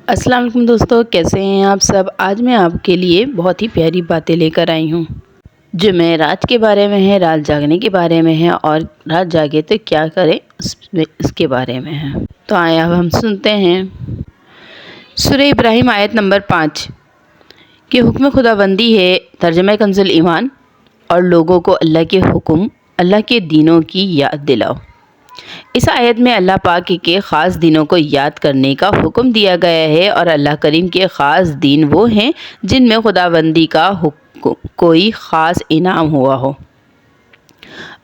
السلام علیکم دوستو، کیسے ہیں آپ سب؟ آج میں آپ کے لیے بہت ہی پیاری باتیں لے کر آئی ہوں جو معراج کے بارے میں ہے، رات جاگنے کے بارے میں ہے اور رات جاگے تو کیا کریں اس کے بارے میں ہے۔ تو آئے اب ہم سنتے ہیں۔ سورہ ابراہیم آیت نمبر 5 کہ حکم خدا بندی ہے، ترجمہ کنز ایمان، اور لوگوں کو اللہ کے حکم، اللہ کے دینوں کی یاد دلاؤ۔ اس آیت میں اللہ پاک کے خاص دینوں کو یاد کرنے کا حکم دیا گیا ہے، اور اللہ کریم کے خاص دین وہ ہیں جن میں خدا بندی کا کوئی خاص انعام ہوا ہو۔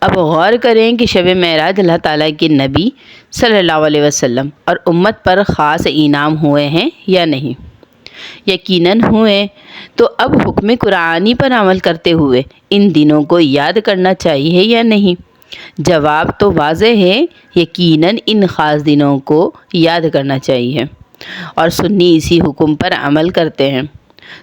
اب غور کریں کہ شب معراج اللہ تعالیٰ کے نبی صلی اللہ علیہ وسلم اور امت پر خاص انعام ہوئے ہیں یا نہیں؟ یقیناً ہوئے۔ تو اب حکم قرآنی پر عمل کرتے ہوئے ان دنوں کو یاد کرنا چاہیے یا نہیں؟ جواب تو واضح ہے، یقیناً ان خاص دنوں کو یاد کرنا چاہیے، اور سنی اسی حکم پر عمل کرتے ہیں۔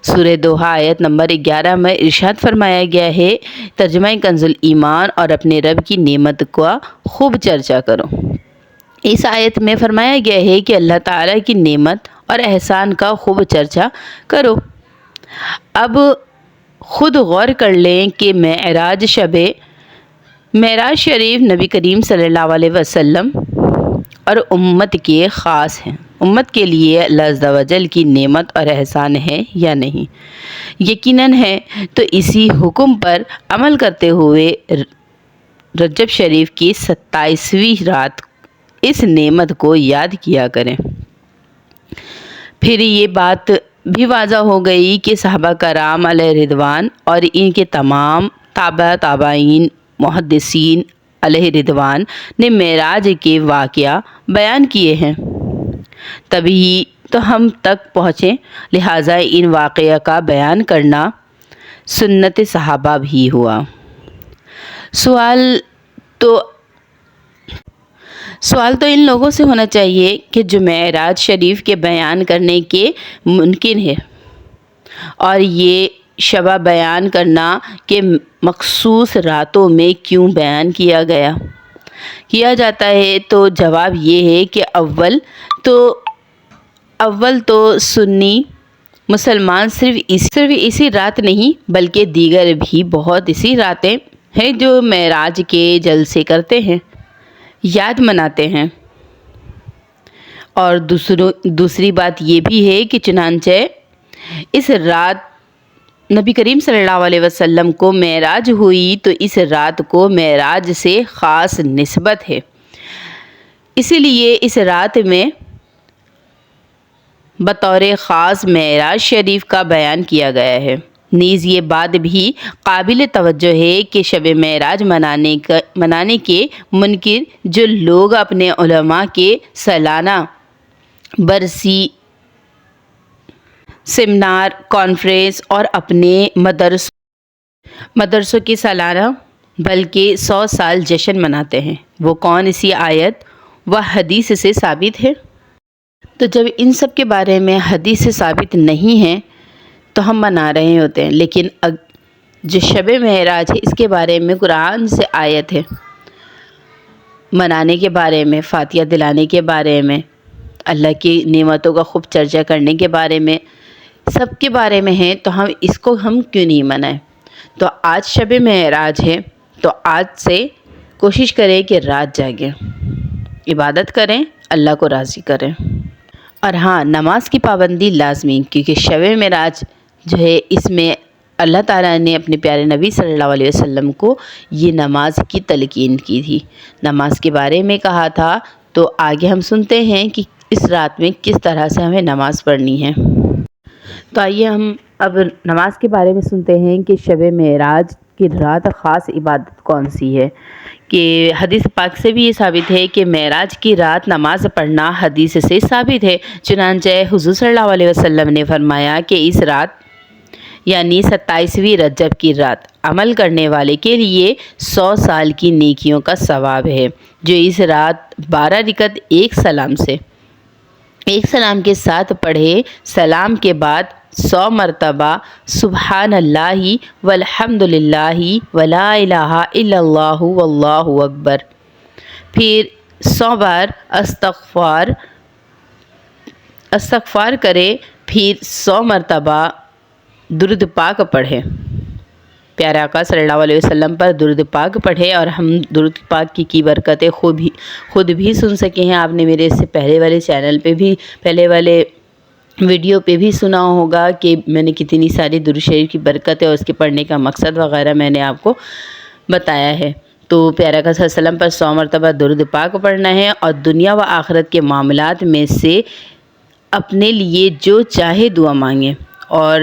سورہ دوحہ آیت نمبر 11 میں ارشاد فرمایا گیا ہے، ترجمہ کنز ایمان، اور اپنے رب کی نعمت کا خوب چرچا کرو۔ اس آیت میں فرمایا گیا ہے کہ اللہ تعالیٰ کی نعمت اور احسان کا خوب چرچا کرو۔ اب خود غور کر لیں کہ معراج شریف نبی کریم صلی اللہ علیہ وسلم اور امت کے خاص ہیں، امت کے لیے اللہ عز و جل کی نعمت اور احسان ہے یا نہیں؟ یقیناً ہے۔ تو اسی حکم پر عمل کرتے ہوئے رجب شریف کی 27ویں رات اس نعمت کو یاد کیا کریں۔ پھر یہ بات بھی واضح ہو گئی کہ صحابہ کرام علیہ رضوان اور ان کے تمام تابعین محدثین علیہ رضوان نے معراج کے واقعہ بیان کیے ہیں، تبھی تو ہم تک پہنچے، لہٰذا ان واقعہ کا بیان کرنا سنت صحابہ بھی ہوا۔ سوال تو ان لوگوں سے ہونا چاہیے کہ جو معراج شریف کے بیان کرنے کے ممکن ہے، اور یہ شبہ بیان کرنا کہ مخصوص راتوں میں کیوں بیان کیا جاتا ہے؟ تو جواب یہ ہے کہ اول تو سنی مسلمان صرف اسی رات نہیں بلکہ دیگر بھی بہت ایسی راتیں ہیں جو معراج کے جلسے کرتے ہیں، یاد مناتے ہیں۔ اور دوسری بات یہ بھی ہے کہ چنانچہ اس رات نبی کریم صلی اللہ علیہ وسلم کو معراج ہوئی تو اس رات کو معراج سے خاص نسبت ہے، اسی لیے اس رات میں بطور خاص معراج شریف کا بیان کیا گیا ہے۔ نیز یہ بات بھی قابل توجہ ہے کہ شب معراج منانے کے منکر جو لوگ اپنے علماء کے سالانہ برسی، سیمینار، کانفرنس اور اپنے مدرسوں کی سالانہ بلکہ 100 سال جشن مناتے ہیں، وہ کون اسی آیت و حدیث سے ثابت ہے؟ تو جب ان سب کے بارے میں حدیث سے ثابت نہیں ہے تو ہم منا رہے ہوتے ہیں، لیکن جو شب معراج ہے اس کے بارے میں قرآن سے آیت ہے، منانے کے بارے میں، فاتحہ دلانے کے بارے میں، اللہ کی نعمتوں کا خوب چرچا کرنے کے بارے میں، سب کے بارے میں ہے، تو اس کو ہم کیوں نہیں منائیں؟ تو آج شب معراج ہے، تو آج سے کوشش کریں کہ رات جاگیں، عبادت کریں، اللہ کو راضی کریں، اور ہاں، نماز کی پابندی لازمی، کیونکہ شب معراج جو ہے اس میں اللہ تعالیٰ نے اپنے پیارے نبی صلی اللہ علیہ وسلم کو یہ نماز کی تلقین کی تھی، نماز کے بارے میں کہا تھا۔ تو آگے ہم سنتے ہیں کہ اس رات میں کس طرح سے ہمیں نماز پڑھنی ہے۔ تو آئیے ہم اب نماز کے بارے میں سنتے ہیں کہ شب معراج کی رات خاص عبادت کون سی ہے۔ کہ حدیث پاک سے بھی یہ ثابت ہے کہ معراج کی رات نماز پڑھنا حدیث سے ثابت ہے، چنانچہ حضور صلی اللہ علیہ وسلم نے فرمایا کہ اس رات یعنی 27ویں رجب کی رات عمل کرنے والے کے لیے 100 سال کی نیکیوں کا ثواب ہے، جو اس رات 12 رکعت ایک سلام کے ساتھ پڑھے، سلام کے بعد 100 مرتبہ سبحان اللہ والحمد للہ ولا الہ الا اللہ واللہ اکبر، پھر 100 بار استغفار استغفار کرے، پھر 100 مرتبہ درود پاک پڑھے، پیارے آقا صلی اللہ علیہ وسلم پر درود پاک پڑھے، اور ہم درود پاک کی برکتیں خود بھی سن سکے ہیں۔ آپ نے میرے اس سے پہلے والے چینل پہ بھی، پہلے والے ویڈیو پہ بھی سنا ہوگا کہ میں نے کتنی ساری درود شریف کی برکتیں اور اس کے پڑھنے کا مقصد وغیرہ میں نے آپ کو بتایا ہے۔ تو پیارے آقا صلی اللہ علیہ وسلم پر 100 مرتبہ درود پاک پڑھنا ہے، اور دنیا و آخرت کے معاملات میں سے اپنے لیے جو چاہے دعا مانگے، اور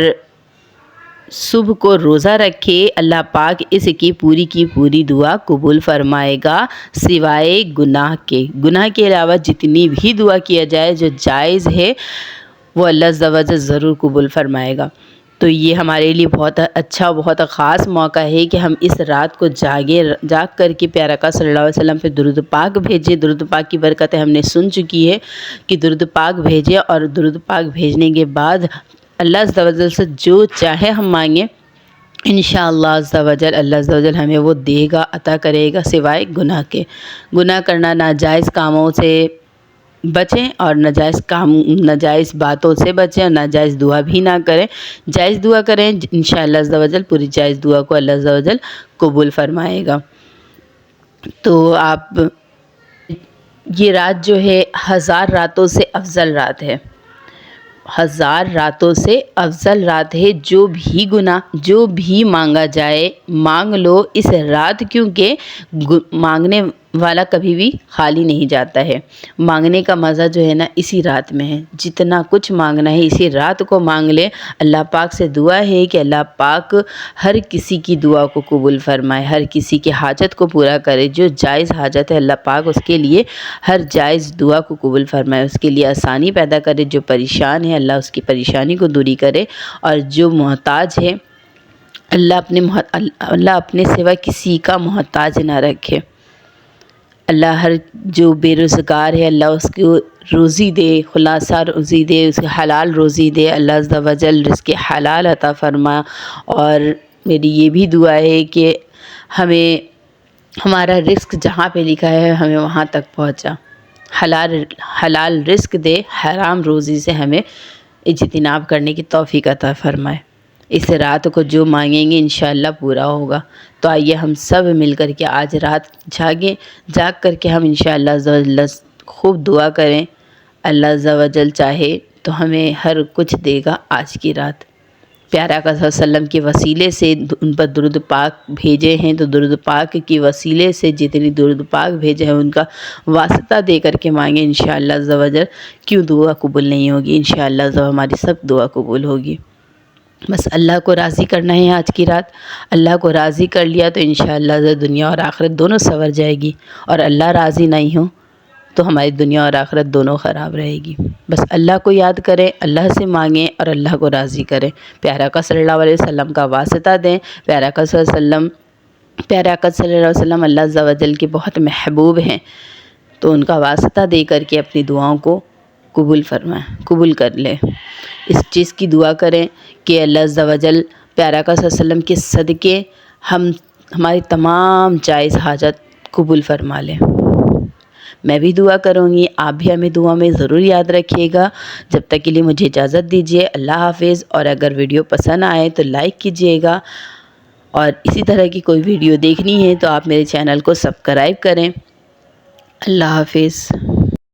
صبح کو روزہ رکھے، اللہ پاک اس کی پوری دعا قبول فرمائے گا، سوائے گناہ کے۔ گناہ کے علاوہ جتنی بھی دعا کیا جائے جو جائز ہے وہ اللہ عز و جل ضرور قبول فرمائے گا۔ تو یہ ہمارے لیے بہت اچھا، بہت خاص موقع ہے کہ ہم اس رات کو جاگ کر کے پیارے آقا صلی اللہ علیہ وسلم پہ درود پاک بھیجیں۔ درود پاک کی برکتیں ہم نے سن چکی ہے کہ درود پاک بھیجیں، اور درود پاک بھیجنے کے بعد اللہ عز و جل سے جو چاہے ہم مانگیں، انشاءاللہ عز و جل اللہ عز و جل ہمیں وہ دے گا، عطا کرے گا، سوائے گناہ کے۔ گناہ کرنا، ناجائز کاموں سے بچیں، اور ناجائز باتوں سے بچیں، اور ناجائز دعا بھی نہ کریں، جائز دعا کریں۔ انشاءاللہ عز و جل پوری جائز دعا کو اللہ عز و جل قبول فرمائے گا۔ تو آپ، یہ رات جو ہے 1000 راتوں سے افضل رات ہے، 1000 راتوں سے افضل رات ہے۔ جو بھی مانگا جائے مانگ لو اس رات، کیونکہ مانگنے والا کبھی بھی خالی نہیں جاتا ہے۔ مانگنے کا مزہ جو ہے نا اسی رات میں ہے، جتنا کچھ مانگنا ہے اسی رات کو مانگ لے۔ اللہ پاک سے دعا ہے کہ اللہ پاک ہر کسی کی دعا کو قبول فرمائے، ہر کسی کی حاجت کو پورا کرے۔ جو جائز حاجت ہے اللہ پاک اس کے لیے ہر جائز دعا کو قبول فرمائے، اس کے لیے آسانی پیدا کرے۔ جو پریشان ہے اللہ اس کی پریشانی کو دوری کرے، اور جو محتاج ہے اللہ اپنے سوا کسی کا محتاج نہ رکھے۔ اللہ جو بے روزگار ہے اللہ اس کو روزی دے، خلاصہ روزی دے، اس کو حلال روزی دے۔ اللہ عز و جل رزق حلال عطا فرما۔ اور میری یہ بھی دعا ہے کہ ہمارا رزق جہاں پہ لکھا ہے ہمیں وہاں تک پہنچا، حلال رزق دے، حرام روزی سے ہمیں اجتناب کرنے کی توفیق عطا فرمائے۔ اس رات کو جو مانگیں گے انشاءاللہ پورا ہوگا۔ تو آئیے ہم سب مل کر کے آج رات جاگ کر کے ہم انشاءاللہ عز و جل خوب دعا کریں۔ اللہ عز و جل چاہے تو ہمیں ہر کچھ دے گا آج کی رات۔ پیارے آقا صلی اللہ علیہ وسلم کے وسیلے سے ان پر درود پاک بھیجے ہیں، تو درود پاک کی وسیلے سے جتنی درود پاک بھیجے ہیں ان کا واسطہ دے کر کے مانگیں انشاءاللہ عز و جل، کیوں دعا قبول نہیں ہوگی؟ انشاءاللہ عز و جل ہماری سب دعا قبول ہوگی۔ بس اللہ کو راضی کرنا ہے آج کی رات۔ اللہ کو راضی کر لیا تو انشاءاللہ دنیا اور آخرت دونوں سنور جائے گی، اور اللہ راضی نہیں ہو تو ہماری دنیا اور آخرت دونوں خراب رہے گی۔ بس اللہ کو یاد کریں، اللہ سے مانگیں، اور اللہ کو راضی کریں۔ پیارے آقا صلی اللہ علیہ وسلم کا واسطہ دیں۔ پیارے آقا صلی اللہ علیہ وسلم اللہ عز و جل کے بہت محبوب ہیں، تو ان کا واسطہ دے کر کے اپنی دعاؤں کو قبول کر لیں۔ اس چیز کی دعا کریں کہ اللہ عز و جل پیارے آقا صلی اللہ علیہ وسلم کے صدقے ہماری تمام جائز حاجت قبول فرما لیں۔ میں بھی دعا کروں گی، آپ بھی ہمیں دعا میں ضرور یاد رکھیے گا۔ جب تک کے لیے مجھے اجازت دیجیے، اللہ حافظ۔ اور اگر ویڈیو پسند آئے تو لائک کیجیے گا، اور اسی طرح کی کوئی ویڈیو دیکھنی ہے تو آپ میرے چینل کو سبسکرائب کریں۔ اللہ حافظ۔